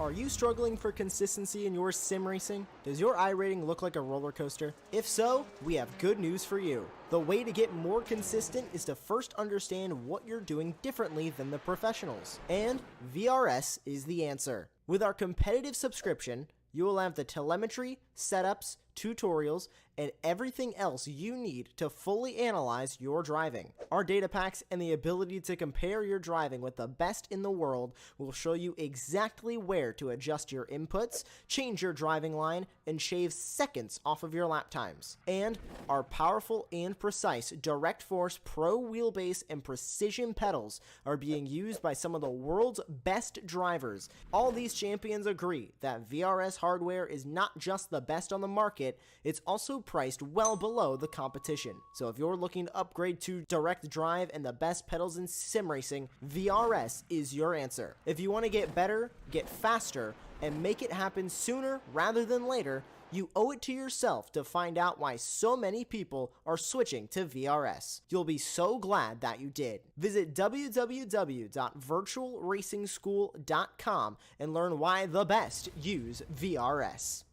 Are you struggling for consistency in your sim racing? Does your iRating look like a roller coaster? If so, we have good news for you. The way to get more consistent is to first understand what you're doing differently than the professionals. And VRS is the answer. With our competitive subscription, you will have the telemetry, setups, tutorials, and everything else you need to fully analyze your driving. Our data packs and the ability to compare your driving with the best in the world will show you exactly where to adjust your inputs, change your driving line, and shave seconds off of your lap times. And our powerful and precise Direct Force Pro wheelbase and precision pedals are being used by some of the world's best drivers. All these champions agree that VRS hardware is not just the best on the market, it's also priced well below the competition. So if you're looking to upgrade to direct drive and the best pedals in sim racing, VRS is your answer. If you want to get better, get faster, and make it happen sooner rather than later, you owe it to yourself to find out why so many people are switching to VRS. You'll be so glad that you did. Visit www.virtualracingschool.com and learn why the best use VRS.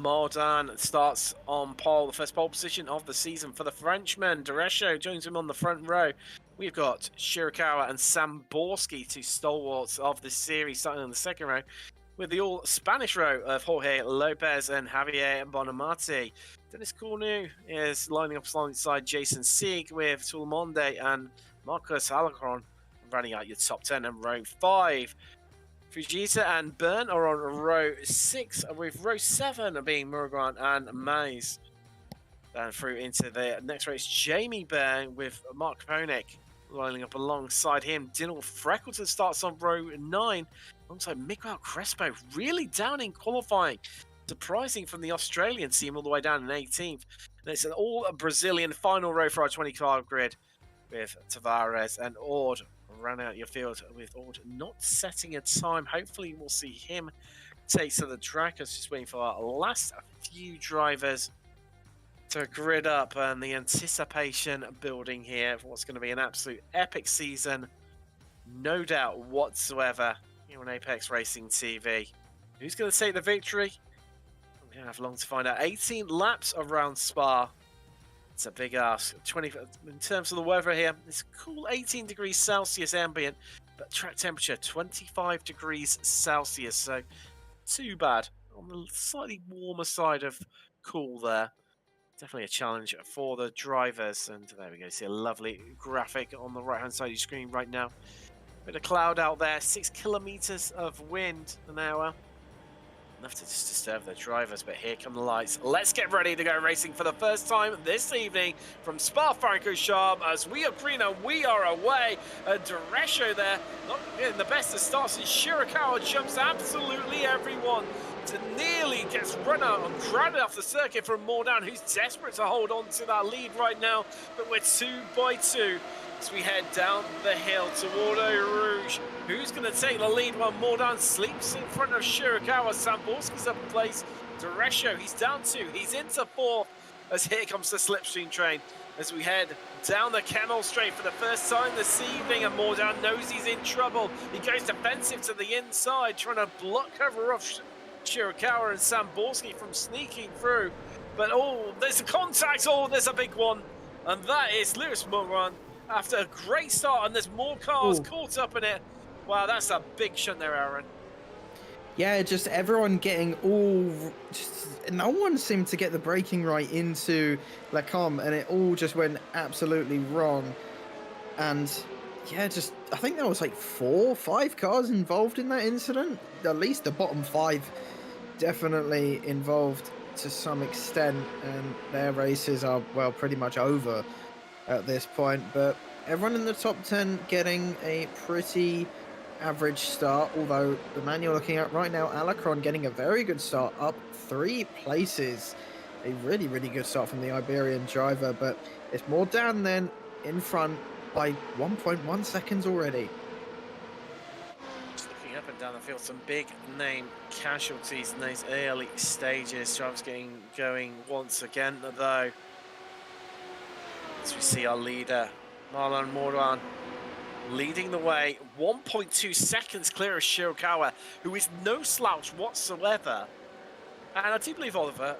Mordan starts on pole, the first pole position of the season for the Frenchman. Derecho joins him on the front row. We've got Shirakawa and Samborski, two stalwarts of the series, starting on the second row, with the all-Spanish row of Jorge Lopez and Javier Bonamati. Dennis Cornu is lining up alongside Jason Sieg, with Tulmonde and Marcos Alacron running out your top 10 and row 5. Fujita and Byrne are on row 6, with row 7 being Murugan and Mays. And through into the next race, Jamie Byrne with Mark Koenig lining up alongside him. Dinal Freckleton starts on row 9 alongside Miguel Crespo, really down in qualifying. Surprising from the Australian team all the way down in 18th. And it's an all-Brazilian final row for our 20-car grid, with Tavares and Ord run out your field, with Ord not setting a time. Hopefully we'll see him take to the track. I was just waiting for our last few drivers to grid up, and the anticipation building here for what's going to be an absolute epic season, no doubt whatsoever, here on Apex Racing TV. Who's going to take the victory? We don't have long to find out. 18 laps around Spa. It's a big ask. 20 in terms of the weather here. It's cool, 18 degrees Celsius ambient, but track temperature 25 degrees Celsius. So too bad. On the slightly warmer side of cool there. Definitely a challenge for the drivers. And there we go. See a lovely graphic on the right hand side of your screen right now. Bit of cloud out there. 6 kilometers of wind an hour. Enough to just disturb the drivers, but here come the lights. Let's get ready to go racing for the first time this evening from Spa-Francorchamps, as we are green and we are away. Derecho there, not getting the best of starts, and Shirakawa jumps absolutely everyone. Nearly gets run out and crowded off the circuit from Mordan, who's desperate to hold on to that lead right now, but we're 2 by 2. As we head down the hill toward Eau Rouge. Who's going to take the lead while Mordan sleeps in front of Shirakawa? Samborski's up in place. Derecho, he's down 2. He's into 4th as here comes the slipstream train. As we head down the Camel Straight for the first time this evening, and Mordan knows he's in trouble. He goes defensive to the inside, trying to block cover off Shirakawa and Samborski from sneaking through. But oh, there's a contact. Oh, there's a big one. And that is Lewis Morgan. After a great start, and there's more cars caught up in it. Wow, that's a big shunt there, Aaron. Yeah, just everyone getting no one seemed to get the braking right into Lacombe, and it all just went absolutely wrong. And yeah, I think there was like 4 or 5 cars involved in that incident. At least the bottom 5 definitely involved to some extent, and their races are, well, pretty much over at this point. But everyone in the top 10 getting a pretty average start, although the man you're looking at right now, Alacron, getting a very good start, up 3 places. A really, really good start from the Iberian driver, but it's more down then in front by 1.1 seconds already. Just looking up and down the field, some big name casualties in those early stages. Drivers getting going once again, though. As we see our leader, Marlon Mordan, leading the way, 1.2 seconds clear of Shirakawa, who is no slouch whatsoever. And I do believe, Oliver,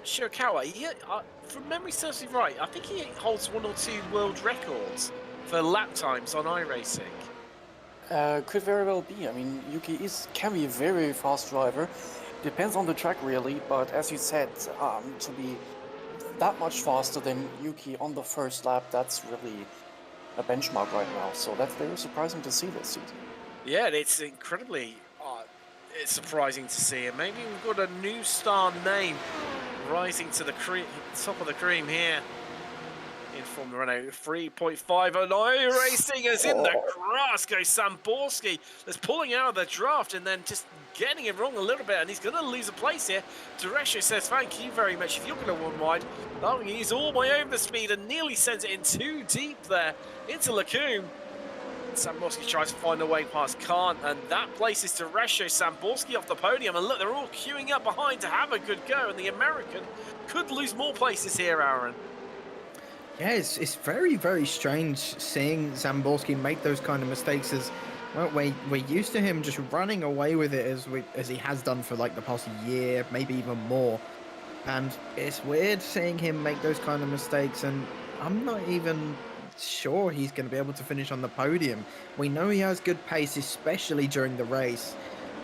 Shirakawa, from memory serves me right, I think he holds 1 or 2 world records for lap times on iRacing. Could very well be. I mean, Yuki can be a very fast driver. Depends on the track, really, but as you said, to be that much faster than Yuki on the first lap, that's really a benchmark right now. So that's very surprising to see this season. Yeah, it's incredibly it's surprising to see. And maybe we've got a new star name rising to the top of the cream here in Formula Renault 3.5. And iRacing is in the grass. Goes Samborski. That's pulling out of the draft and then just getting it wrong a little bit, and he's going to lose a place here. Derecho says, thank you very much. If you're going to run wide, oh, he's all the way over the speed and nearly sends it in too deep there into Lacombe. Samborski tries to find a way past, can't, and that places Derecho. Samborski off the podium, and look, they're all queuing up behind to have a good go, and the American could lose more places here, Aaron. Yeah, it's very, very strange seeing Samborski make those kind of mistakes as Well, we're used to him just running away with it as he has done for like the past year, maybe even more. And it's weird seeing him make those kind of mistakes, and I'm not even sure he's going to be able to finish on the podium. We know he has good pace, especially during the race,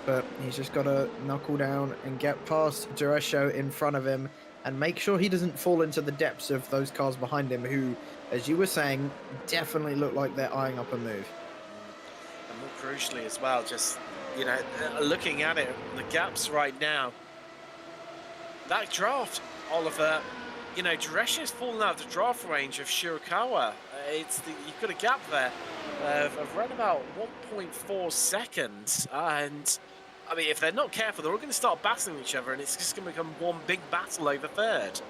but he's just got to knuckle down and get past Duresho in front of him and make sure he doesn't fall into the depths of those cars behind him who, as you were saying, definitely look like they're eyeing up a move. And more crucially as well, just, you know, looking at it, the gaps right now, that draft, Oliver, you know, Duresho's fallen out of the draft range of Shirakawa. You've got a gap there of around about 1.4 seconds. And, I mean, if they're not careful, they're all going to start battling each other, and it's just going to become one big battle over third.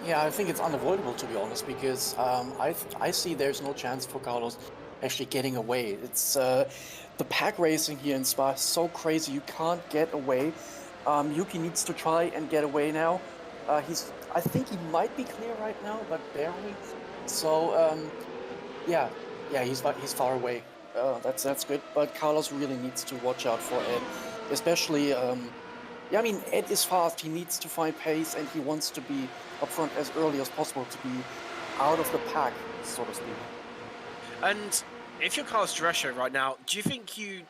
Yeah, I think it's unavoidable, to be honest, because I see there's no chance for Carlos actually getting away. It's the pack racing here in Spa is so crazy, you can't get away. Yuki needs to try and get away now. I think he might be clear right now, but barely. So yeah, he's far away. That's good. But Carlos really needs to watch out for Ed, especially. Yeah, I mean, Ed is fast. He needs to find pace, and he wants to be up front as early as possible to be out of the pack, so to speak. And if you're Carlos Duresho right now, do you think you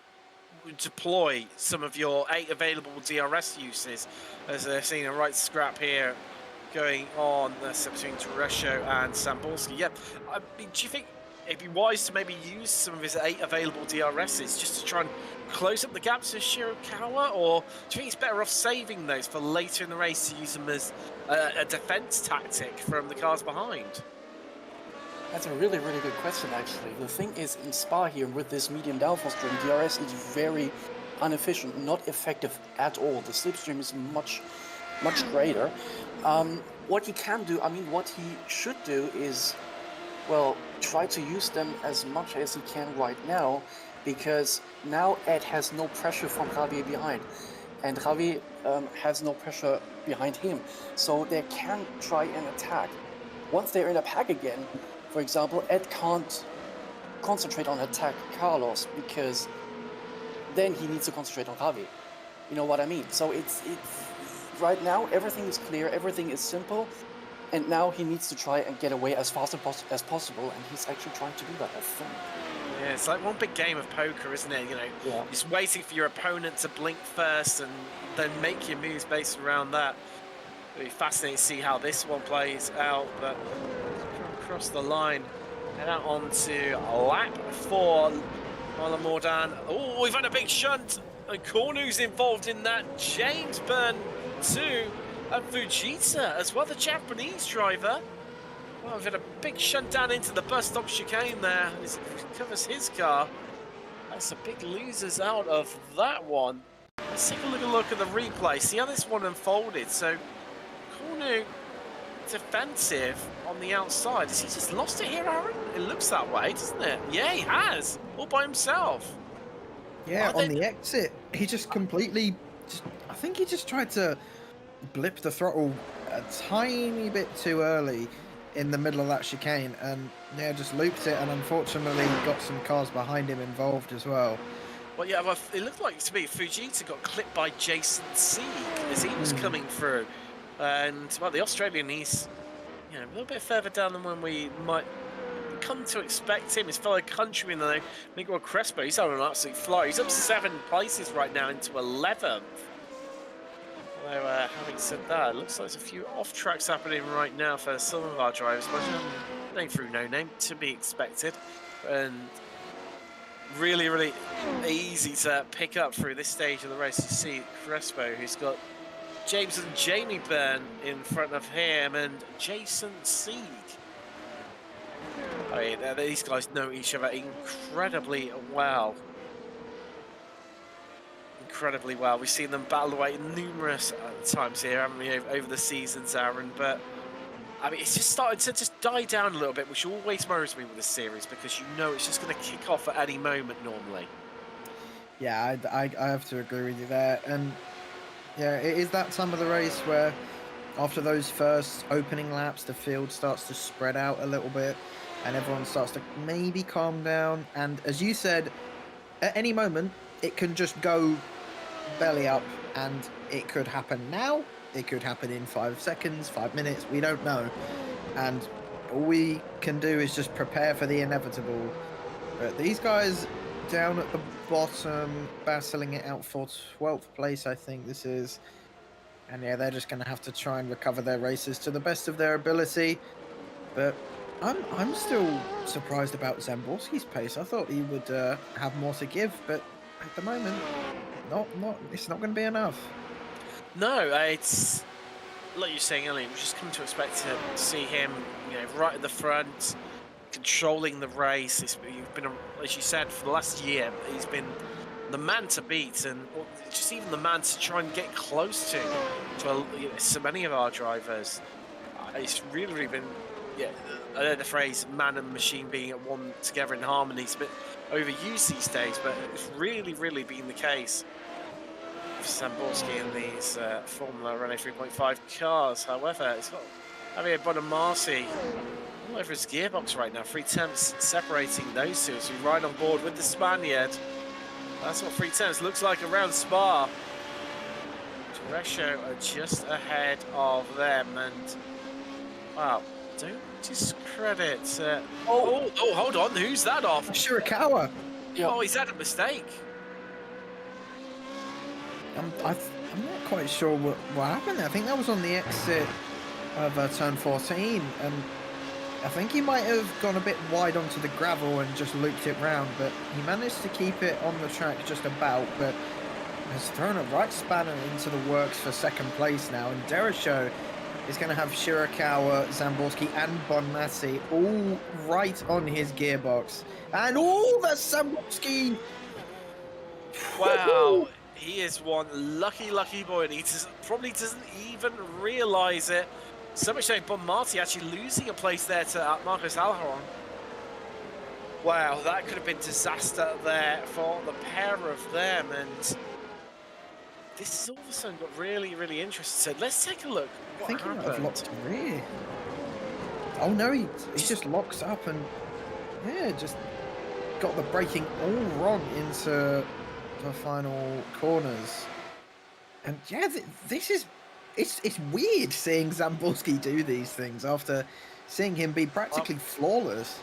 deploy some of your 8 available DRS uses, as they're seeing a right scrap here going on between Duresho and Samborski? Yeah, I mean, do you think it'd be wise to maybe use some of his 8 available DRSs just to try and close up the gaps with Shirakawa, or do you think it's better off saving those for later in the race to use them as a defense tactic from the cars behind? That's a really, really good question, actually. The thing is, in Spa here, with this medium downforce string, DRS is very inefficient, not effective at all. The slipstream is much greater. What he can do, I mean, what he should do is, well, try to use them as much as he can right now, because now Ed has no pressure from Javi behind, and Javi has no pressure behind him. So they can try and attack. Once they're in a pack again, for example, Ed can't concentrate on attack Carlos, because then he needs to concentrate on Javi. You know what I mean? So it's right now everything is clear, everything is simple, and now he needs to try and get away as fast as possible, and he's actually trying to do that, I think. Yeah, it's like one big game of poker, isn't it? You know, just waiting for your opponent to blink first and then make your moves based around that. It'll be fascinating to see how this one plays out, but across the line, head out onto lap 4. Marlon Mordan. Oh, we've had a big shunt, and Cornu's involved in that. James Byrne too, and Fujita as well, the Japanese driver. Well, we've had a big shunt down into the bus stop chicane there as it covers his car. That's some big losers out of that one. Let's take a look at the replay, see how this one unfolded. So, Cornu defensive on the outside. Has he just lost it here, Aaron? It looks that way, doesn't it? Yeah, he has, all by himself. Yeah, on the exit, he just completely, I think he just tried to blip the throttle a tiny bit too early in the middle of that chicane, and yeah, just looped it, and unfortunately got some cars behind him involved as well. Well, yeah, well, it looked like to me Fujita got clipped by Jason Sieg as he was coming through. And, well, the Australian, he's, you know, a little bit further down than when we might come to expect him. His fellow countryman, though, Miguel Crespo, he's on an absolute fly. He's up 7 places right now into 11th. Although, having said that, it looks like there's a few off-tracks happening right now for some of our drivers. Name through no name, to be expected. And really, really easy to pick up through this stage of the race. You see Crespo, who's got James and Jamie Byrne in front of him, and Jason Sieg. I mean, these guys know each other incredibly well. Incredibly well. We've seen them battle away numerous times here, haven't we, over the seasons, Aaron? But I mean, it's just starting to just die down a little bit, which always worries me with this series, because you know it's just going to kick off at any moment normally. Yeah, I have to agree with you there. And yeah, it is that time of the race where after those first opening laps, the field starts to spread out a little bit and everyone starts to maybe calm down. And as you said, at any moment, it can just go belly up, and it could happen now. It could happen in 5 seconds, 5 minutes. We don't know, and all we can do is just prepare for the inevitable. But these guys down at the bottom, battling it out for 12th place, I think this is. And yeah, they're just going to have to try and recover their races to the best of their ability. But I'm still surprised about Zamborski's pace. I thought he would have more to give, but at the moment, it's not going to be enough. No, it's like you're saying earlier. We just come to expect to see him, right at the front, controlling the race. You've been, as you said, for the last year, he's been the man to beat, and just even the man to try and get close to so many of our drivers. It's really been, I know the phrase "man and machine" being at one together in harmony is a bit overused these days, but it's really been the case for Zamborski in these Formula Renault 3.5 cars. However, it's got Javier Bonamati all over his gearbox right now. 3 temps separating those two as we ride on board with the Spaniard. That's what 3 temps looks like around Spa. Terresho are just ahead of them, and wow, don't discredit. Hold on, who's that off? Shirakawa. Yeah. Oh, he's had a mistake. I'm not quite sure what happened there. I think that was on the exit of turn 14, and I think he might have gone a bit wide onto the gravel and just looped it round, but he managed to keep it on the track just about, but has thrown a right spanner into the works for second place now, and Derisho is going to have Shirakawa, Zamborski and Bonmati all right on his gearbox. And that's Zamborski! Wow, he is one lucky boy, and he probably doesn't even realise it. So much so, Bonmati actually losing a place there to Marcos Alharon. Wow, that could have been disaster there for the pair of them, and this has all of a sudden got really interesting. So let's take a look. I think he might have locked rear. Oh no, he just locks up and just got the braking all wrong into the final corners. And yeah, this is it's weird seeing Zamborski do these things after seeing him be practically flawless.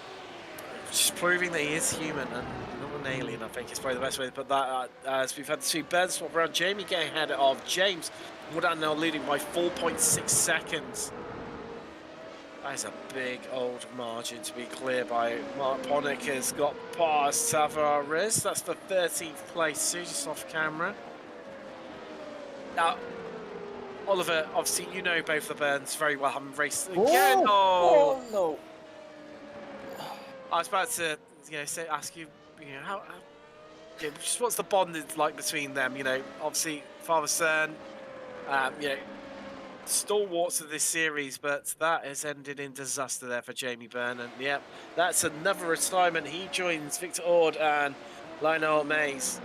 Just proving that he is human and not an alien, I think is probably the best way to put that. As we've had the 2 birds swap around, Jamie getting ahead of James. Woodard now leading by 4.6 seconds. That is a big old margin to be clear by. Mark Ponick has got past Tavares. That's the 13th place, so just off camera. Now, Oliver, obviously you know both the Burns very well, having raced again. Oh no! I was about to, ask you, how just what's the bond like between them? Obviously father son, stalwarts of this series, but that has ended in disaster there for Jamie Byrne, and that's another retirement. He joins Victor Ord and Lionel Mays,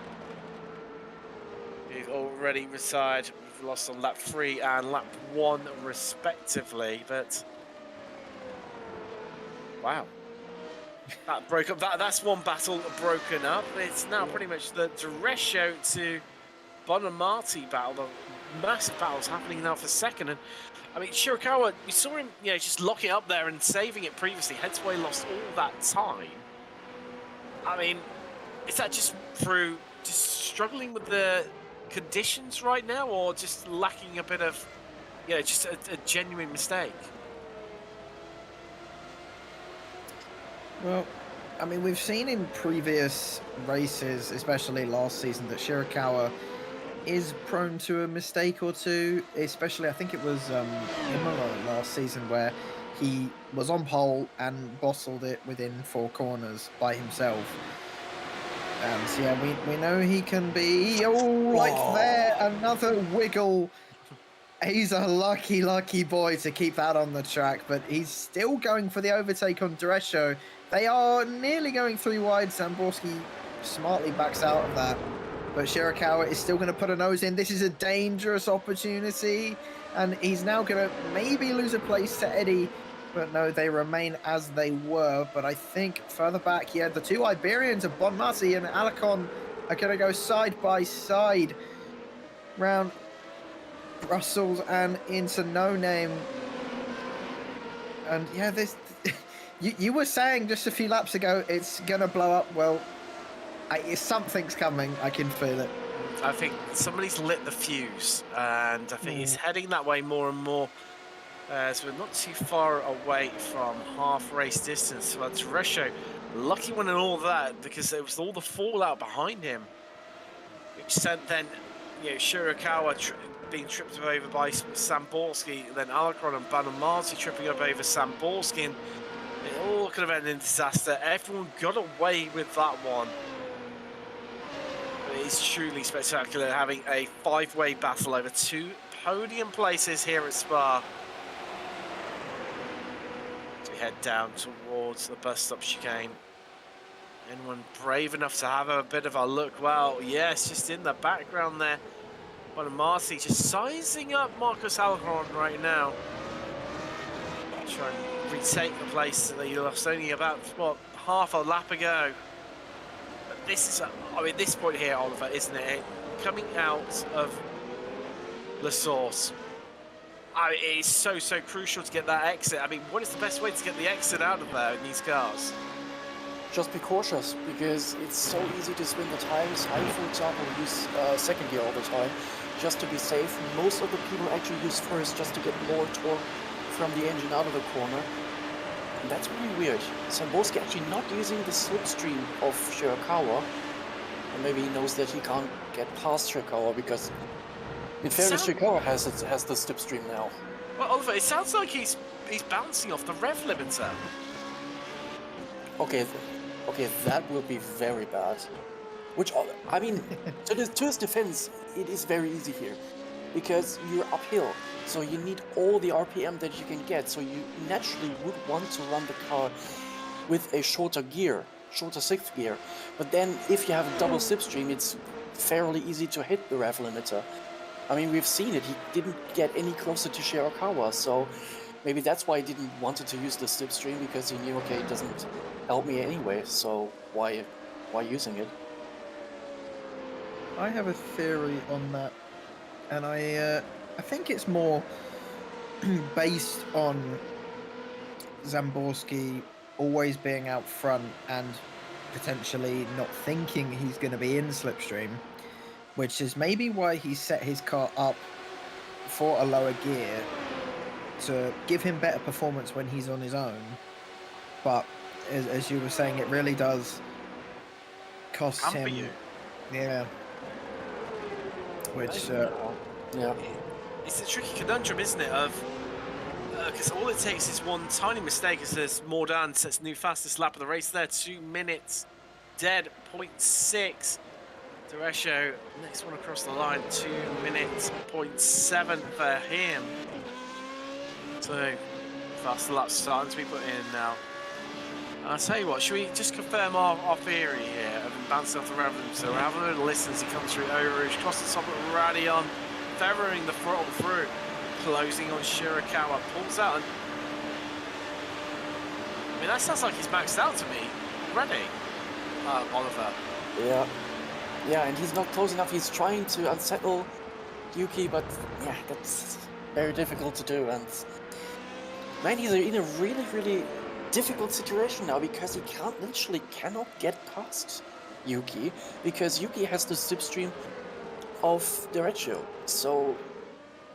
who've already retired. We've lost on lap 3 and lap 1 respectively, but wow. That broke up. That's one battle broken up. It's now pretty much the Deresho to Bonamati battle. The massive battles happening now for second. And I mean, Shirakawa, we saw him, just locking up there and saving it previously. Hence why he lost all that time. I mean, is that just through struggling with the conditions right now, or just lacking a bit of, just a genuine mistake? Well, I mean, we've seen in previous races, especially last season, that Shirakawa is prone to a mistake or two, especially I think it was Imola last season where he was on pole and bottled it within 4 corners by himself. And we know he can be, there, another wiggle. He's a lucky boy to keep that on the track, but he's still going for the overtake on Deresho. They are nearly going 3 wide. Zamborski smartly backs out of that, but Shirakawa is still going to put a nose in. This is a dangerous opportunity, and he's now going to maybe lose a place to Eddie But no, they remain as they were. But I think further back, yeah, the two Iberians of Bonmati and Alicon are going to go side by side round Brussels and into No Name. And yeah, this you were saying just a few laps ago it's going to blow up. Well, something's coming. I can feel it. I think somebody's lit the fuse, and I think it's heading that way more and more. So we're not too far away from half race distance. But Teresho, lucky one and all that, because there was all the fallout behind him, which sent then, Shirakawa being tripped over by Samborski, then Alicron and Banamati tripping up over Samborski, and it all could have ended in disaster. Everyone got away with that one. It's truly spectacular having a five-way battle over 2 podium places here at Spa. As we head down towards the bus stop chicane. Anyone brave enough to have a bit of a look? Well, yes, just in the background there. Bonamati just sizing up Marcus Alcaron right now. Trying to retake the place that he lost only about, half a lap ago. This is, this point here, Oliver, isn't it? Coming out of La Source. It is so crucial to get that exit. What is the best way to get the exit out of there in these cars? Just be cautious, because it's so easy to swing the tires. I, for example, use second gear all the time, just to be safe. Most of the people actually use first just to get more torque from the engine out of the corner. And that's really weird. Samborski actually not using the slipstream of Shirakawa. And maybe he knows that he can't get past Shirakawa because, in fairness, Shirakawa has the slipstream now. Well, Oliver, it sounds like he's bouncing off the rev limiter. Okay, that will be very bad. Which, to his defense, it is very easy here. Because you're uphill. So you need all the RPM that you can get, so you naturally would want to run the car with a shorter sixth gear. But then if you have a double slipstream, it's fairly easy to hit the rev limiter. We've seen it, he didn't get any closer to Shirakawa, so maybe that's why he didn't want to use the slipstream, because he knew, okay, it doesn't help me anyway, so why using it? I have a theory on that, and I think it's more based on Zamborski always being out front and potentially not thinking he's going to be in slipstream, which is maybe why he set his car up for a lower gear to give him better performance when he's on his own. But as you were saying, it really does cost him. You. Yeah. Which yeah. It's a tricky conundrum, isn't it? Because all it takes is one tiny mistake as Mordan sets new fastest lap of the race there. 2 minutes dead, 0.6. Teresho, next one across the line, 2 minutes, 0.7 for him. So, faster lap starting to be put in now. I'll tell you what, should we just confirm our theory here of him bouncing off the rev limiter? So we're having a little listen as he comes through Eau Rouge, across the top of Radion, feathering the throttle through, closing on Shirakawa, pulls out and... that sounds like he's maxed out to me already, Oliver. Yeah, and he's not close enough. He's trying to unsettle Yuki, but yeah, that's very difficult to do. And man, he's in a really difficult situation now, because he literally cannot get past Yuki, because Yuki has the slipstream of Derecho. So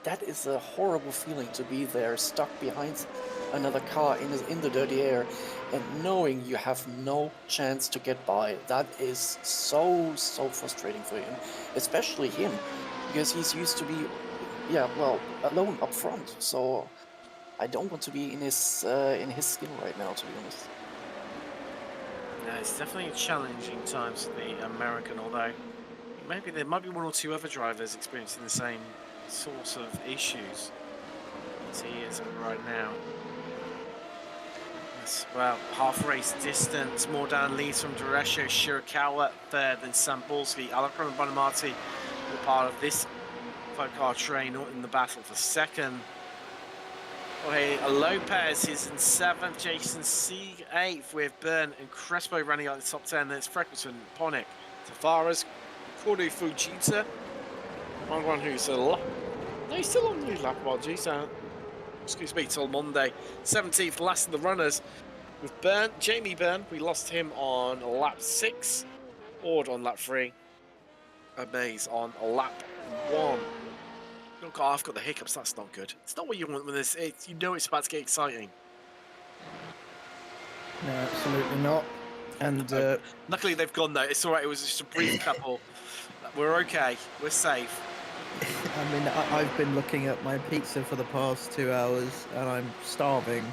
that is a horrible feeling, to be there stuck behind another car in the dirty air and knowing you have no chance to get by. That is so frustrating for him, especially him, because he's used to be alone up front. So I don't want to be in his skin right now, to be honest. Yeah, it's definitely challenging times for the American, although maybe there might be one or two other drivers experiencing the same sort of issues as he is right now. Yes, well, half race distance, Mordan leads from Derecho, Shirakawa third, then Samborski, Alicron and Bonamati were part of this 5-car train in the battle for second. Okay, Lopez is in 7th, Jason Sieg 8th with Byrne and Crespo running out the top 10. Then it's Freckleton, Ponick, Tavares, Cordy Fujita, Ron who's no, he's still on new lap about excuse me, till Monday. 17th, last of the runners with Byrne, Jamie Byrne. We lost him on lap 6, Ord on lap 3, Maze on lap 1. Oh God, I've got the hiccups. That's not good. It's not what you want when this. You know it's about to get exciting. No, absolutely not. And luckily they've gone though. It's all right. It was just a brief couple. We're okay. We're safe. I mean, I've been looking at my pizza for the past 2 hours, and I'm starving.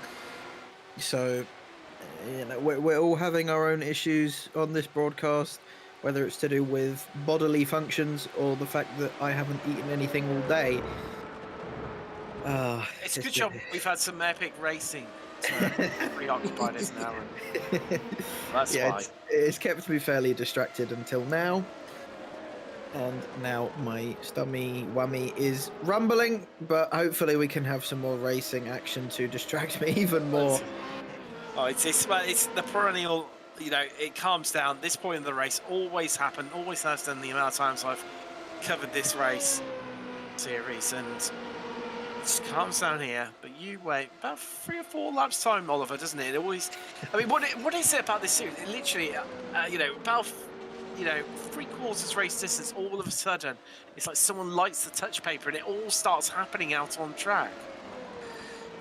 So, you know, we're all having our own issues on this broadcast, whether it's to do with bodily functions or the fact that I haven't eaten anything all day. It's a good job we've had some epic racing to preoccupy us now. That's why. It's kept me fairly distracted until now. And now my stummy whammy is rumbling, but hopefully we can have some more racing action to distract me even more. Oh, it's the perennial. You know, it calms down. This point in the race always happened, always has done the amount of times I've covered this race series, and it just calms down here. But you wait about 3 or 4 laps time, Oliver, doesn't it? It always. I mean, what is it about this series? It literally, you know, about 3/4 race distance, all of a sudden, it's like someone lights the touch paper, and it all starts happening out on track.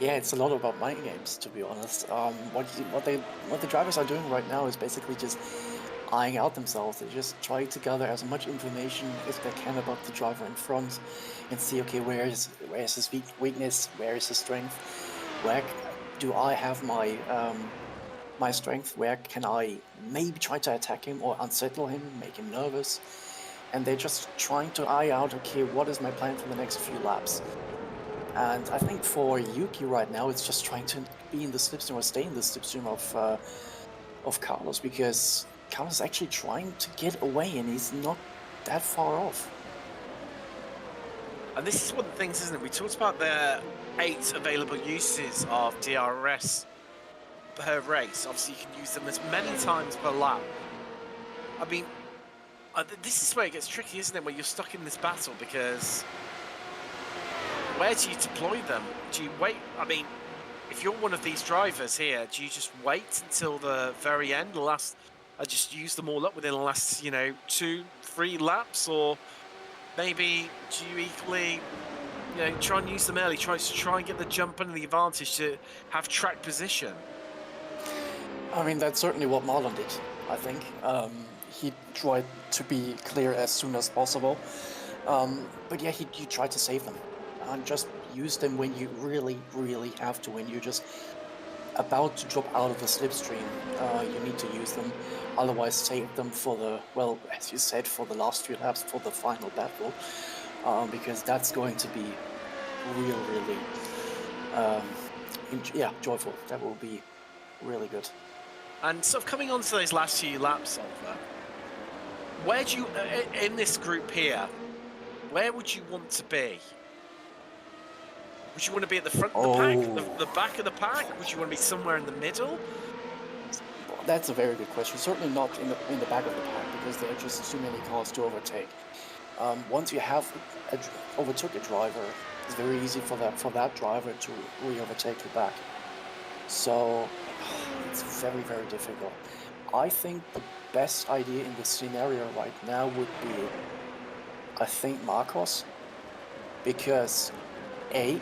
Yeah, it's a lot about mind games, to be honest. What the drivers are doing right now is basically just eyeing out themselves. They just try to gather as much information as they can about the driver in front, and see, okay, where is his weakness, where is his strength, where do I have my my strength, where can I maybe try to attack him or unsettle him, make him nervous, and they're just trying to eye out, okay, what is my plan for the next few laps. And I think for Yuki right now, it's just trying to be in the slipstream or stay in the slipstream of Carlos, because Carlos is actually trying to get away and he's not that far off. And this is one of the things, isn't it? We talked about the 8 available uses of DRS per race. Obviously, you can use them as many times per lap. I mean, this is where it gets tricky, isn't it? Where you're stuck in this battle, because where do you deploy them? Do you wait? I mean, if you're one of these drivers here, do you just wait until the very end, just use them all up within the last, 2-3 laps, or maybe do you equally, try and use them early, try and get the jump and the advantage to have track position? I mean, that's certainly what Marlon did, I think. He tried to be clear as soon as possible. But yeah, you tried to save them. And just use them when you really, really have to. When you're just about to drop out of the slipstream, you need to use them. Otherwise, save them for as you said, for the last few laps, for the final battle. Because that's going to be really, joyful. That will be really good. And sort of coming on to those last few laps, Oliver, where do you, in this group here, where would you want to be? Would you want to be at the front of the pack, the back of the pack? Would you want to be somewhere in the middle? That's a very good question. Certainly not in the back of the pack, because there are just too many cars to overtake. Once you have overtook a driver, it's very easy for that driver to re-overtake you back. So it's very, very difficult. I think the best idea in this scenario right now would be, I think, Marcos, because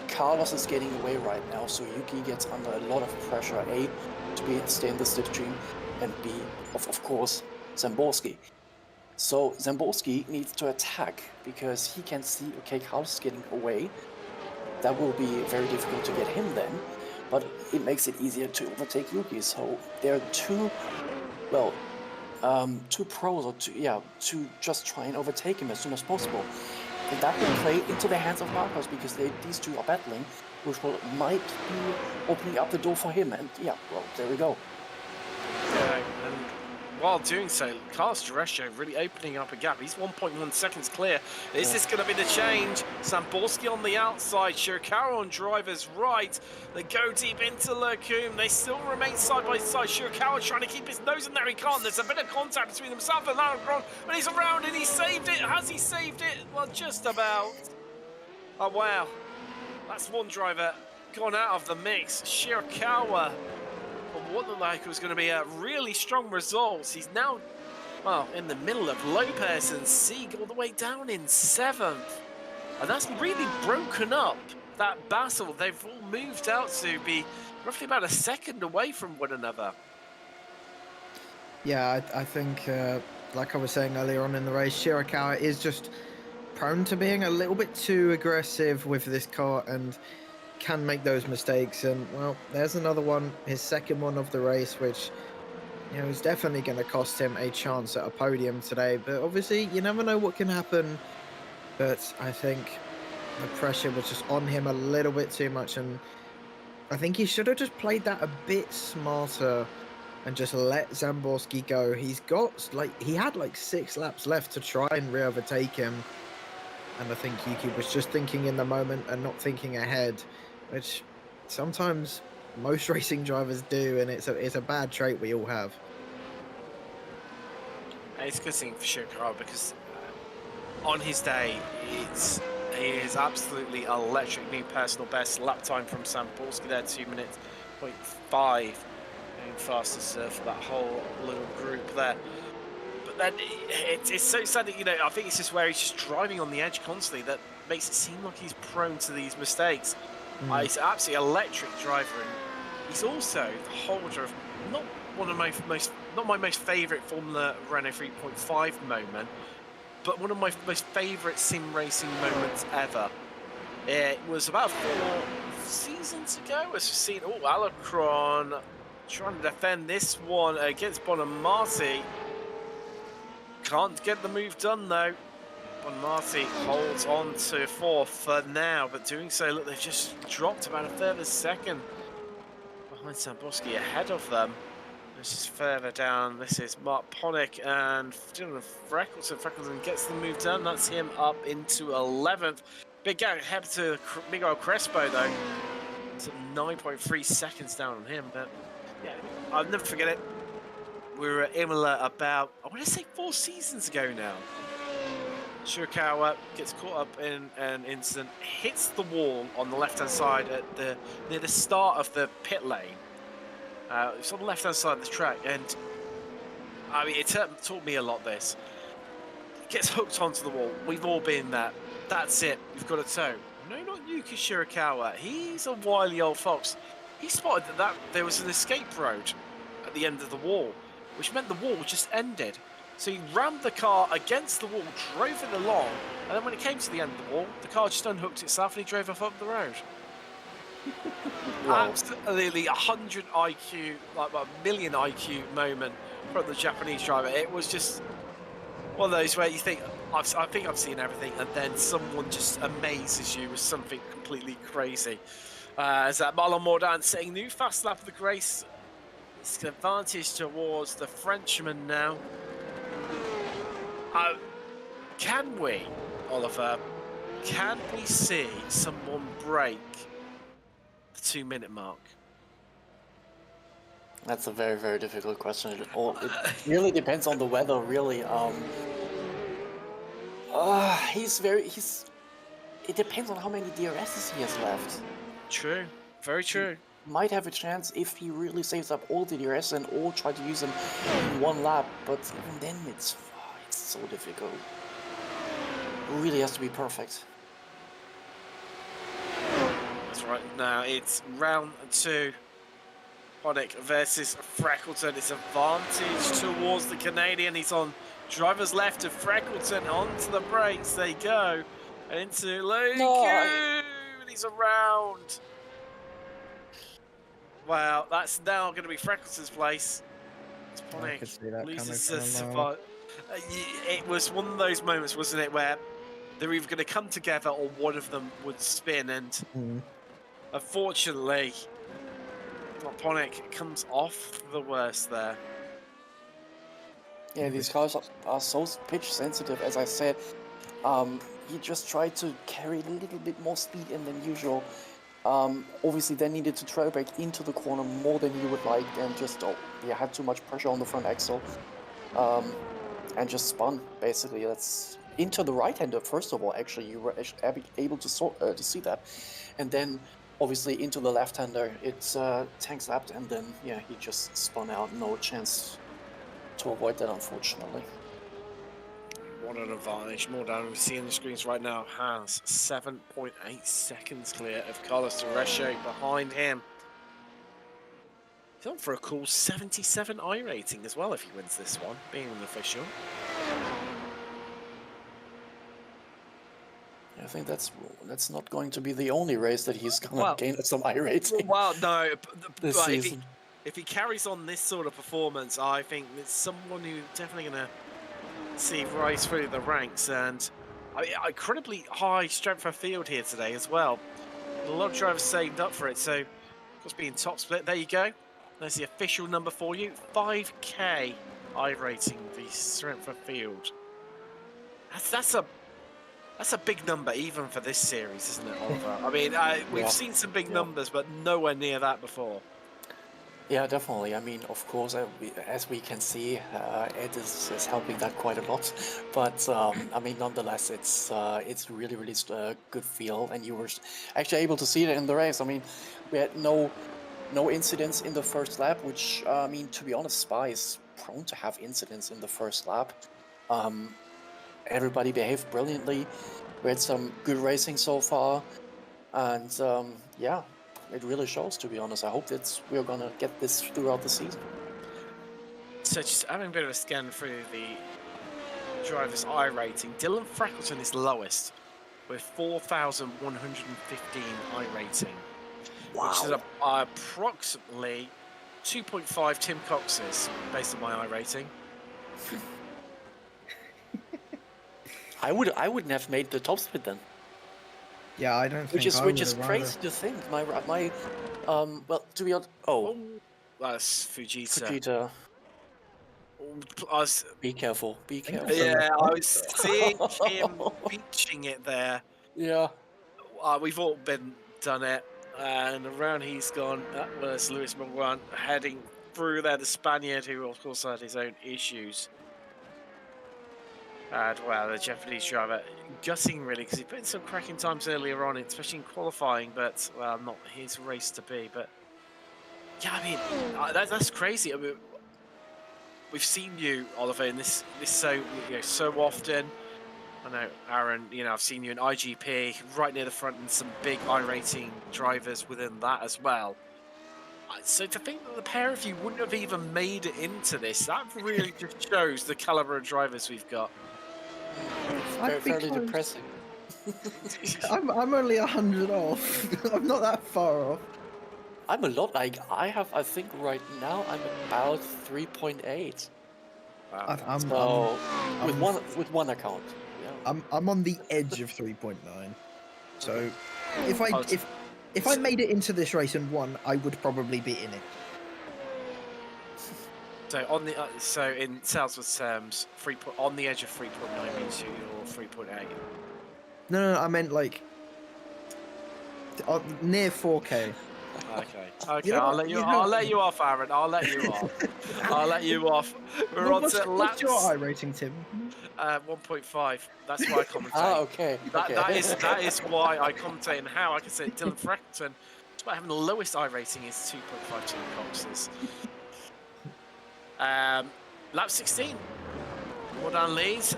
Carlos is getting away right now, so Yuki gets under a lot of pressure, to stay in the slipstream, and B, of course, Zamborski. So Zamborski needs to attack, because he can see, okay, Carlos is getting away. That will be very difficult to get him then, but it makes it easier to overtake Yuki. So there are two pros, to just try and overtake him as soon as possible. And that will play into the hands of Marcos, because these two are battling, which might be opening up the door for him. And there we go. Yeah, and while doing so, Carlos Durescio really opening up a gap. He's 1.1 seconds clear. Is this going to be the change? Samborski on the outside, Shirakawa on driver's right. They go deep into Lecumbe. They still remain side by side. Shirakawa trying to keep his nose in there. He can't. There's a bit of contact between himself and Laragron, but he's around and he saved it. Has he saved it? Well, just about. Oh, wow. That's one driver gone out of the mix. Shirakawa. What looked like it was going to be a really strong result. He's now, well, in the middle of Lopez and Sieg all the way down in 7th. And that's really broken up that battle. They've all moved out to be roughly about a second away from one another. Yeah, I think, like I was saying earlier on in the race, Shirakawa is just prone to being a little bit too aggressive with this car and can make those mistakes. And well, there's another one, his second one of the race, which, you know, is definitely going to cost him a chance at a podium today. But obviously you never know what can happen. But I think the pressure was just on him a little bit too much, and I think he should have just played that a bit smarter and just let Zamborski go. He's got, like, he had like 6 laps left to try and re-overtake him, and I think Yuki was just thinking in the moment and not thinking ahead, which sometimes most racing drivers do, and it's a bad trait we all have. It's a good thing for Shirakawa because on his day, he is absolutely electric. New personal best lap time from Samborski there, 2 minutes 0.5, going fastest for that whole little group there. But then it's so sad that, you know, I think it's just where he's just driving on the edge constantly that makes it seem like he's prone to these mistakes. He's an absolutely electric driver, and he's also the holder of not my most favourite Formula Renault 3.5 moment, but one of my most favourite sim racing moments ever. It was about 4 seasons ago. As we've seen, Alucron trying to defend this one against Bonamati. Can't get the move done though. Bonamati holds on to 4th for now, but doing so, look, they've just dropped about a further second behind Samborski, ahead of them. This is further down. This is Mark Ponick and Freckleton. Freckleton gets the move done. That's him up into 11th. Big gap ahead to Miguel Crespo though. It's 9.3 seconds down on him, but yeah, I'll never forget it. We were at Imola about, I want to say 4 seasons ago now. Shirakawa gets caught up in an incident, hits the wall on the left-hand side at near the start of the pit lane. It's on the left-hand side of the track, and I mean, it taught me a lot. This gets hooked onto the wall. We've all been there. That's it. We've got a tow. No, not Yuki Shirakawa. He's a wily old fox. He spotted that there was an escape road at the end of the wall, which meant the wall just ended. So he rammed the car against the wall, drove it along, and then when it came to the end of the wall, the car just unhooked itself and he drove off up the road. Wow. Absolutely 100 IQ, like a million IQ moment from the Japanese driver. It was just one of those where you think, I think I've seen everything, and then someone just amazes you with something completely crazy. As that Marlon Mordan setting new fast lap of the race. It's an advantage towards the Frenchman now. Can we, Oliver, can we see someone break the 2-minute mark? That's a very, very difficult question. It really depends on the weather, really. It depends on how many DRSs he has left. True, very true. He might have a chance if he really saves up all the DRS and all try to use them in 1 lap, but even then it's so difficult. It really has to be perfect. That's right. Now it's round 2. Ponick versus Freckleton. It's advantage towards the Canadian. He's on driver's left of Freckleton. Onto the brakes they go. And into Luke. And he's around. Wow, that's now going to be Freckleton's place. Ponick loses the spot. It was one of those moments, wasn't it, where they're either going to come together or one of them would spin, and unfortunately, Ponick comes off the worst there. Yeah, these cars are so pitch sensitive, as I said. He just tried to carry a little bit more speed in than usual. Obviously, then needed to trail back into the corner more than he would like, and just had too much pressure on the front axle, and just spun basically. That's into the right-hander first of all. Actually, you were able to see that, and then obviously into the left-hander. It's tank slapped, and then yeah, he just spun out. No chance to avoid that, unfortunately. What an advantage. More down, we see on the screens right now, has 7.8 seconds clear of Carlos Durescio behind him. He's on for a cool 77 iRating as well if he wins this one, being an official. I think that's not going to be the only race that he's gonna gain some iRating. Well, no, this but season. if he carries on this sort of performance, I think it's someone who's definitely going to see rise through the ranks, and incredibly high strength of field here today as well. A lot of drivers saved up for it, so of course being top split, there you go. There's the official number for you, 5k iRating, the strength of field. That's a big number even for this series, isn't it, Oliver? I mean, we've seen some big numbers, but nowhere near that before. Yeah, definitely. I mean, of course, as we can see, Ed is helping that quite a lot. But I mean, nonetheless, it's really a good feel, and you were actually able to see it in the race. I mean, we had no incidents in the first lap, which I mean, to be honest, Spa is prone to have incidents in the first lap. Everybody behaved brilliantly. We had some good racing so far, and yeah. It really shows, to be honest. I hope that we're going to get this throughout the season. So just having a bit of a scan through the driver's iRating, Dylan Francorchamps is lowest with 4,115 iRating. Wow. Which is approximately 2.5 Tim Cox's based on my iRating. I wouldn't have made the top split then. Yeah, I don't think which is crazy to think. My well, to be honest, that's Fujita. Fujita. Be careful. Yeah, I was seeing him reaching it there. Yeah. We've all done it, and around he's gone. That was Luis Monguan heading through there, the Spaniard, who of course had his own issues. And well, the Japanese driver gutting really, because he put in some cracking times earlier on, especially in qualifying, but well, not his race to be. But yeah, I mean, that's crazy. I mean, we've seen you, Oliver, in this so often. I know, Aaron. I've seen you in IGP, right near the front, and some big iRating drivers within that as well. So to think that the pair of you wouldn't have even made it into this, that really just shows the caliber of drivers we've got. Fairly depressing. I'm only 100 off. I'm not that far off. I'm a lot. I think right now I'm about 3.8. Wow. With one account. Yeah. I'm on the edge of 3.9. So if I made it into this race and won, I would probably be in it. So on the in Salesforce terms, on the edge of 3.9 means you're 3.8. No, I meant like near 4K. Okay. I'll let you off, Aaron. I'll let you off. We're on to laps. What's your iRating, Tim? 1.5. That's why I commentate. Okay. That is why I commentate, and how I can say Dylan Francorchamps, despite having the lowest iRating, is 2.5 Tim Cox's. Lap 16. Mordan leads,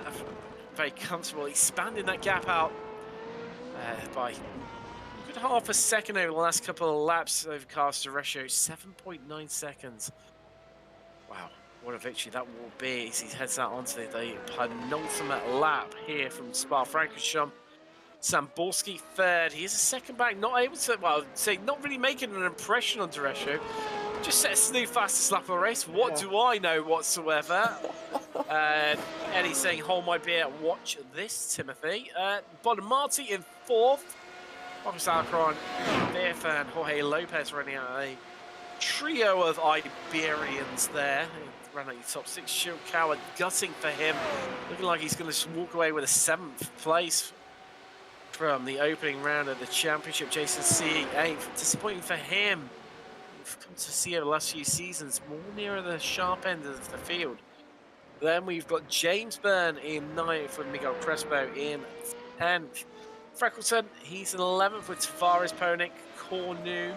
very comfortable, expanding that gap out by a good half a second over the last couple of laps over Carlos ratio, 7.9 seconds. Wow, what a victory that will be as he heads out onto the penultimate lap here from Spa-Francorchamps. Samborski third. He is a second back, not able to, not really making an impression on Durescio. Just sets the new fastest lap of the race. What do I know whatsoever? Eddie saying, hold my beer, watch this, Timothy. Bonamarti in fourth. Marcus Alcaron, fifth, and Jorge Lopez running out a trio of Iberians there. He ran out your top 6. Shirakawa gutting for him. Looking like he's going to walk away with a 7th place from the opening round of the championship. Jason C, 8th. Disappointing for him. We've come to see over the last few seasons more nearer the sharp end of the field. Then we've got James Byrne in 9th with Miguel Crespo in 10th. Freckleton, he's in 11th with Tavares Ponik, Cornu,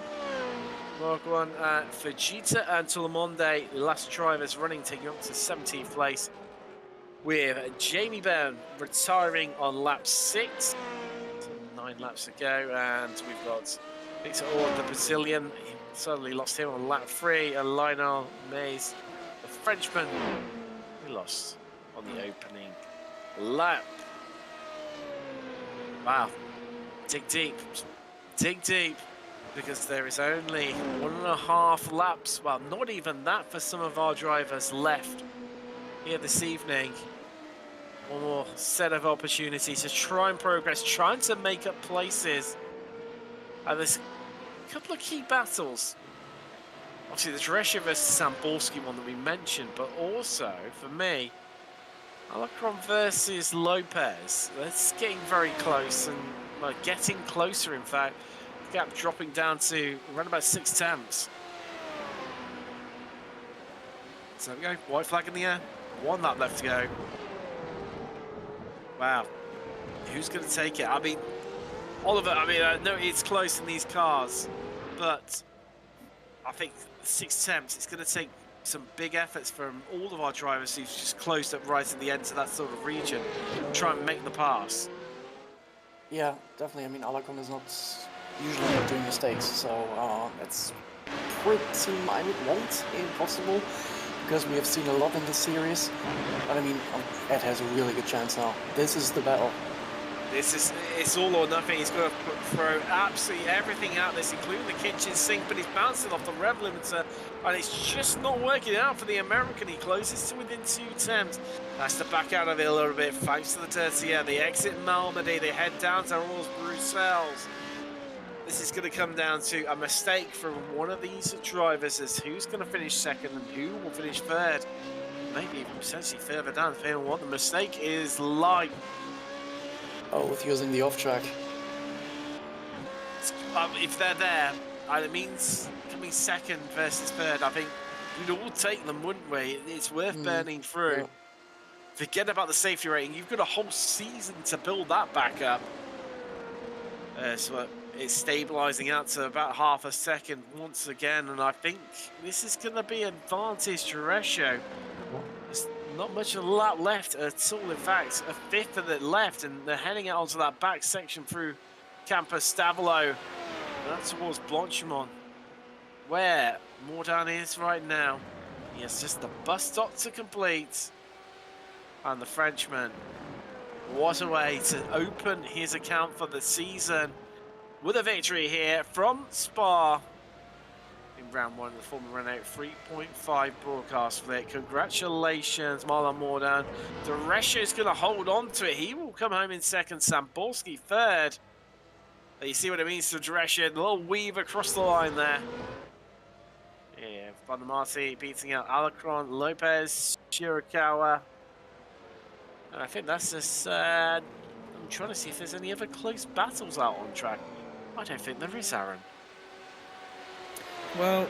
Morgan, Fujita and Tulamonde, last drivers running, taking up to 17th place with Jamie Byrne retiring on lap 6. 9 laps to go, and we've got Victor Orr, the Brazilian. He suddenly lost him on lap 3, and Lionel Mays, the Frenchman, he lost on the opening lap. Wow, dig deep, because there is only 1.5 laps, well, not even that for some of our drivers left here this evening. One more set of opportunities to try and progress, trying to make up places. And there's a couple of key battles. Obviously, the Drescher versus Samborski one that we mentioned, but also, for me, Alarcon versus Lopez. That's getting very close, and getting closer, in fact. The gap dropping down to around about 6 tenths. So there we go, white flag in the air. 1 lap left to go. Wow, who's going to take it? I mean, Oliver, I know it's close in these cars, but I think 6 attempts, it's going to take some big efforts from all of our drivers who've just closed up right at the end to that sort of region, try and make the pass. Yeah, definitely. I mean, Alarcon is not usually not doing mistakes, so it's pretty, I won't impossible, because we have seen a lot in this series. But I mean, Ed has a really good chance now. This is the battle. It's all or nothing. He's got to throw absolutely everything out this, including the kitchen sink, but he's bouncing off the rev limiter, and it's just not working out for the American. He closes to within 2 attempts. Has to back out of it a little bit, thanks to the dirty air. They exit Malmedy, they head down to Royals Bruxelles. This is going to come down to a mistake from one of these drivers as who's going to finish second and who will finish third. Maybe even potentially further down, depending on what the mistake is like. Oh, with using the off-track. If they're there, it means coming second versus third. I think we'd all take them, wouldn't we? It's worth burning through. Yeah. Forget about the safety rating. You've got a whole season to build that back up. So it's stabilizing out to about half a second once again, and I think this is going to be an advantage to Resho. There's not much of a lap left at all. In fact, a fifth of it left, and they're heading out onto that back section through Campus Stavolo. That's towards Blanchimont, where Mordan is right now. He has just the bus stop to complete. And the Frenchman, what a way to open his account for the season with a victory here from Spa in round 1 of the Formula Renault 3.5 broadcast flick. Congratulations, Marlon Mordan. Duresha is going to hold on to it. He will come home in second. Samborski third. You see what it means to Duresha. A little weave across the line there. Yeah, Bonamati beating out Alarcon, Lopez, Shirakawa. And I think that's just, I'm trying to see if there's any other close battles out on track. I don't think there is, Aaron. Well,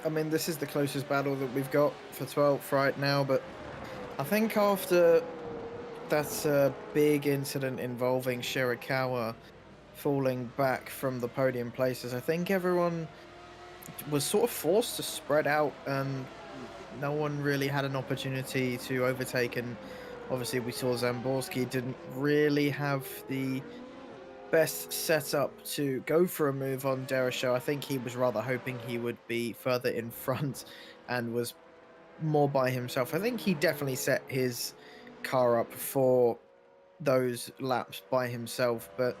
I mean, this is the closest battle that we've got for 12th right now, but I think after that big incident involving Shirakawa falling back from the podium places, I think everyone was sort of forced to spread out, and no one really had an opportunity to overtake. And obviously, we saw Zamborski didn't really have the best setup to go for a move on Derishow. I think he was rather hoping he would be further in front and was more by himself. I think he definitely set his car up for those laps by himself, but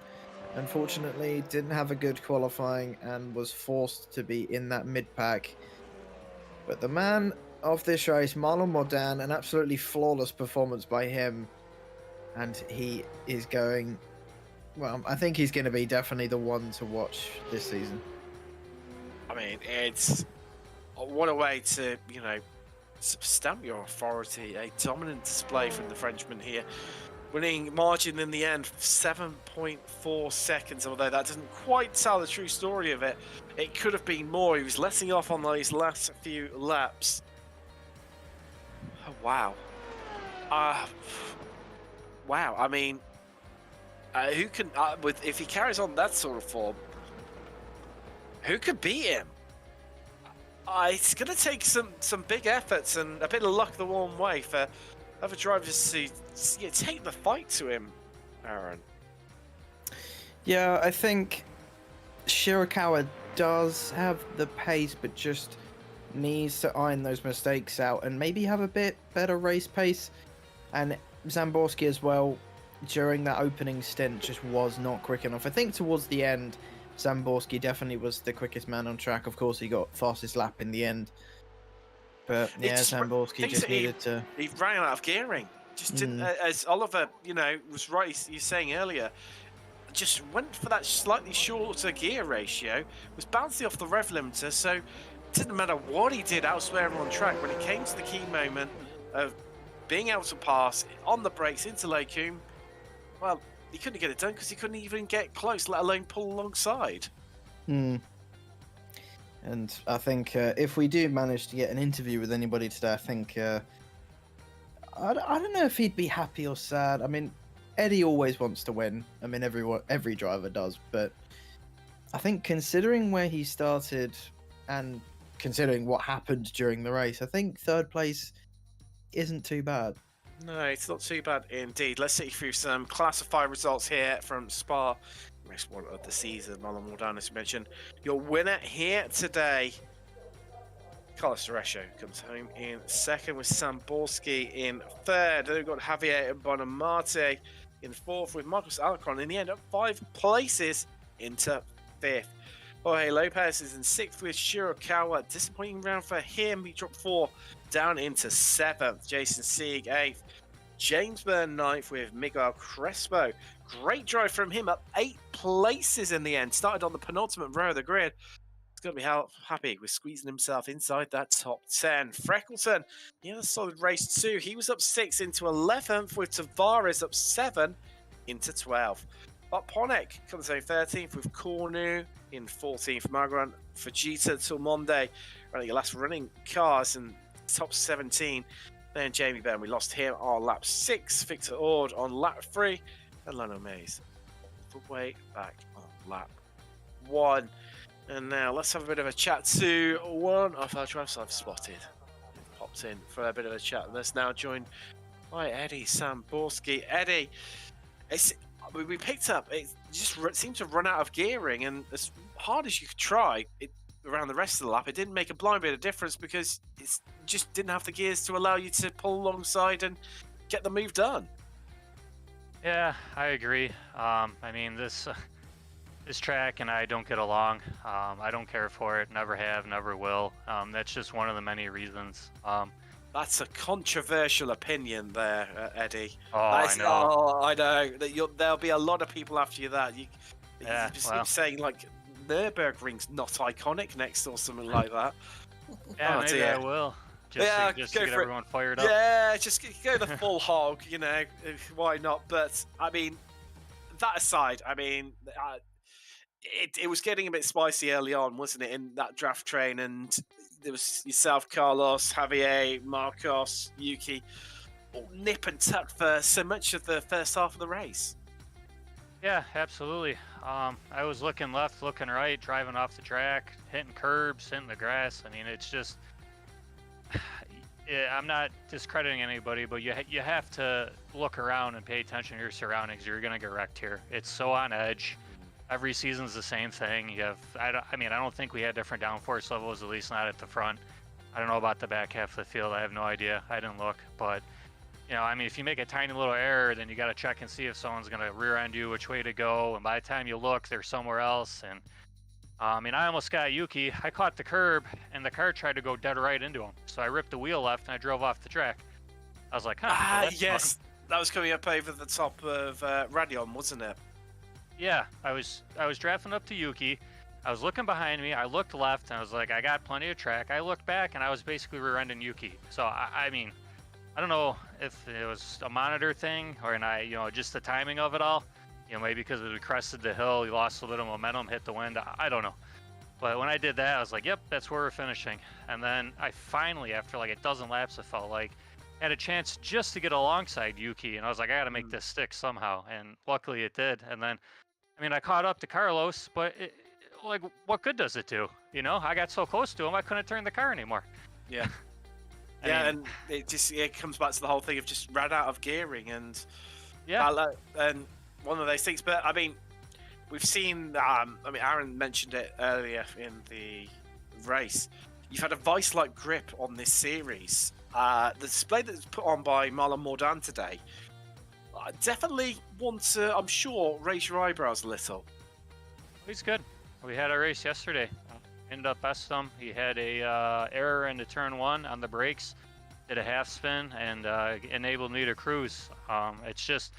unfortunately didn't have a good qualifying and was forced to be in that mid-pack. But the man of this race, Marlon Mordan, an absolutely flawless performance by him, and he is going, well, I think he's going to be definitely the one to watch this season. I mean, it's what a way to, stamp your authority. A dominant display from the Frenchman here. Winning margin in the end, 7.4 seconds, although that doesn't quite tell the true story of it. It could have been more. He was letting off on those last few laps. Oh, wow. Wow, I mean, who can, if he carries on that sort of form, who could beat him? It's going to take some big efforts and a bit of luck the one way for other drivers to take the fight to him, Aaron. Yeah, I think Shirakawa does have the pace, but just needs to iron those mistakes out and maybe have a bit better race pace. And Zamborski as well, during that opening stint, just was not quick enough. I think towards the end, Zamborski definitely was the quickest man on track. Of course, he got fastest lap in the end. But yeah, Zamborski just needed to... He ran out of gearing. Just didn't, as Oliver, was right, you're saying earlier, just went for that slightly shorter gear ratio, was bouncing off the rev limiter, so it didn't matter what he did elsewhere on track. When it came to the key moment of being able to pass on the brakes into Lacombe, well, he couldn't get it done because he couldn't even get close, let alone pull alongside. And I think if we do manage to get an interview with anybody today, I think I don't know if he'd be happy or sad. I mean, Eddie always wants to win. I mean, every driver does, but I think considering where he started and considering what happened during the race, I think third place isn't too bad. No, it's not too bad indeed. Let's see through some classified results here from Spa. Race 1 of the season. Marlon Mordan, as you mentioned. Your winner here today, Carlos Durescio, comes home in second with Samborski in third. Then we've got Javier Bonamarte in fourth with Marcos Alacron. In the end, up 5 places into fifth. Jorge Lopez is in sixth with Shirakawa. Disappointing round for him. He dropped 4 down into seventh. Jason Sieg, 8th. James Byrne, 9th with Miguel Crespo. Great drive from him, up 8 places in the end. Started on the penultimate row of the grid. He's going to be happy with squeezing himself inside that top 10. Freckleton, he had a solid race too. He was up 6 into 11th with Tavares up 7 into 12th. But Ponek comes home 13th with Cornu in 14th. Margaret Fujita till Monday. Running your last running cars in top 17. Then Jamie Byrne, we lost him on lap 6. Victor Ord on lap 3. And Lano Mays the way back on lap 1. And now let's have a bit of a chat to one of our drivers I've spotted. Popped in for a bit of a chat. Let's now joined by Eddie Samborski. Eddie, we picked up, it just seemed to run out of gearing, and as hard as you could try around the rest of the lap, it didn't make a blind bit of difference because it just didn't have the gears to allow you to pull alongside and get the move done. Yeah, I agree. I mean, this track and I don't get along. I don't care for it, never have, never will. That's just one of the many reasons. That's a controversial opinion there, Eddie. I know. Oh, I know. There'll be a lot of people after you that. You saying, like, Nürburgring's not iconic next or something like that. Yeah, maybe I will. Just to get everyone fired up. Yeah, just go the full hog, why not? But, I mean, that aside, I mean, it was getting a bit spicy early on, wasn't it, in that draft train? And there was yourself, Carlos, Javier, Marcos, Yuki, all nip and tuck for so much of the first half of the race. Yeah, absolutely. I was looking left, looking right, driving off the track, hitting curbs, hitting the grass. I mean, it's just... I'm not discrediting anybody, but you have to look around and pay attention to your surroundings. You're going to get wrecked here. It's so on edge. Every season's the same thing. You have, I don't think we had different downforce levels, at least not at the front. I don't know about the back half of the field. I have no idea. I didn't look, but if you make a tiny little error, then you got to check and see if someone's going to rear end you, which way to go. And by the time you look, they're somewhere else. And I almost got Yuki. I caught the curb, and the car tried to go dead right into him. So I ripped the wheel left, and I drove off the track. I was like, yes, fun. That was coming up over the top of Radion, wasn't it? Yeah, I was drafting up to Yuki. I was looking behind me. I looked left, and I was like, I got plenty of track. I looked back, and I was basically rear-ending Yuki. So I mean, I don't know if it was a monitor thing or just the timing of it all. Maybe because we crested the hill, we lost a little momentum, hit the wind. I don't know. But when I did that, I was like, yep, that's where we're finishing. And then I finally, after like a dozen laps, it felt like, had a chance just to get alongside Yuki. And I was like, I got to make this stick somehow. And luckily it did. And then, I mean, I caught up to Carlos, but like, what good does it do? I got so close to him, I couldn't turn the car anymore. Yeah. And it comes back to the whole thing of just ran out of gearing and and one of those things. But I mean, we've seen. Aaron mentioned it earlier in the race. You've had a vice-like grip on this series. The display that's put on by Marlon Mordan today definitely want to, I'm sure, raise your eyebrows a little. He's good. We had a race yesterday. Ended up besting him. He had a error into turn 1 on the brakes, did a half spin, and enabled me to cruise. It's just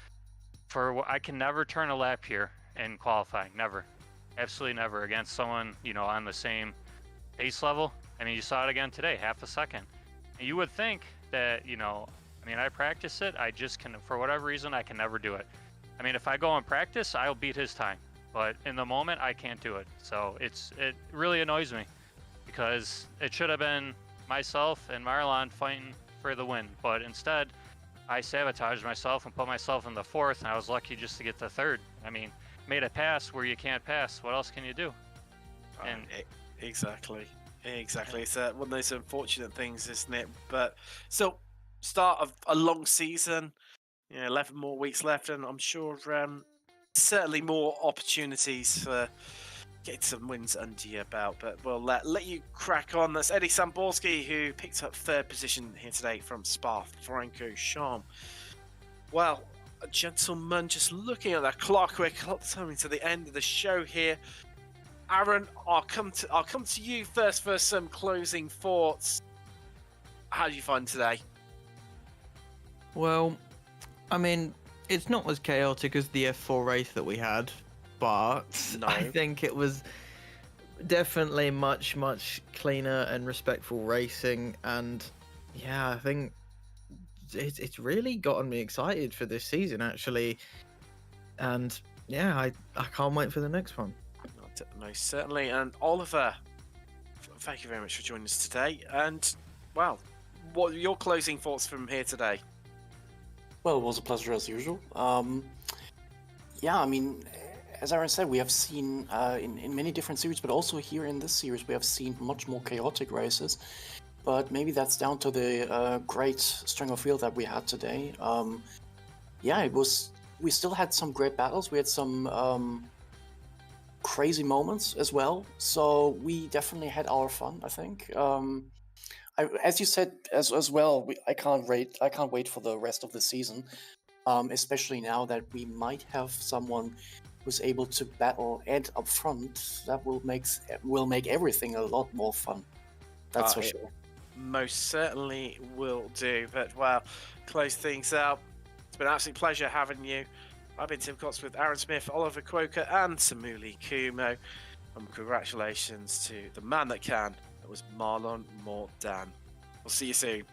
I can never turn a lap here in qualifying. Never, absolutely never against someone on the same pace level. I mean, you saw it again today, half a second. And you would think that I practice it. I just can, for whatever reason, I can never do it. I mean, if I go and practice, I'll beat his time. But in the moment, I can't do it. So it really annoys me because it should have been myself and Marlon fighting for the win. But instead, I sabotaged myself and put myself in the 4th, and I was lucky just to get the 3rd. I mean, made a pass where you can't pass. What else can you do? And Exactly. It's one of those unfortunate things, isn't it? But so, start of a long season, 11 more weeks left, and I'm sure certainly more opportunities for getting some wins under your belt. But we'll let you crack on. That's Eddie Samborski, who picked up 3rd position here today from Spa Francorchamps. Well, gentlemen, just looking at that clock, we're coming to the end of the show here. Aaron, I'll come to you first for some closing thoughts. How do you find today? Well, I mean, it's not as chaotic as the F4 race that we had, but No. I think it was definitely much, much cleaner and respectful racing. And yeah, I think it's really gotten me excited for this season, actually. And yeah, I can't wait for the next one. Most certainly. And Oliver, thank you very much for joining us today. And, well, what are your closing thoughts from here today? Well, it was a pleasure as usual. Yeah, I mean, as Aaron said, we have seen in many different series, but also here in this series, we have seen much more chaotic races. But maybe that's down to the great string of field that we had today. Yeah, we still had some great battles. We had some crazy moments as well. So we definitely had our fun, I think. As you said as well, I can't wait for the rest of the season, especially now that we might have someone who's able to battle Ed up front. That will make everything a lot more fun. That's for sure. Most certainly will do. But well, close things out. It's been an absolute pleasure having you. I've been Tim Cox with Aaron Smith, Oliver Quoker, and Samuli Kumo. And congratulations to the man that can. That was Marlon Mordan. We'll see you soon.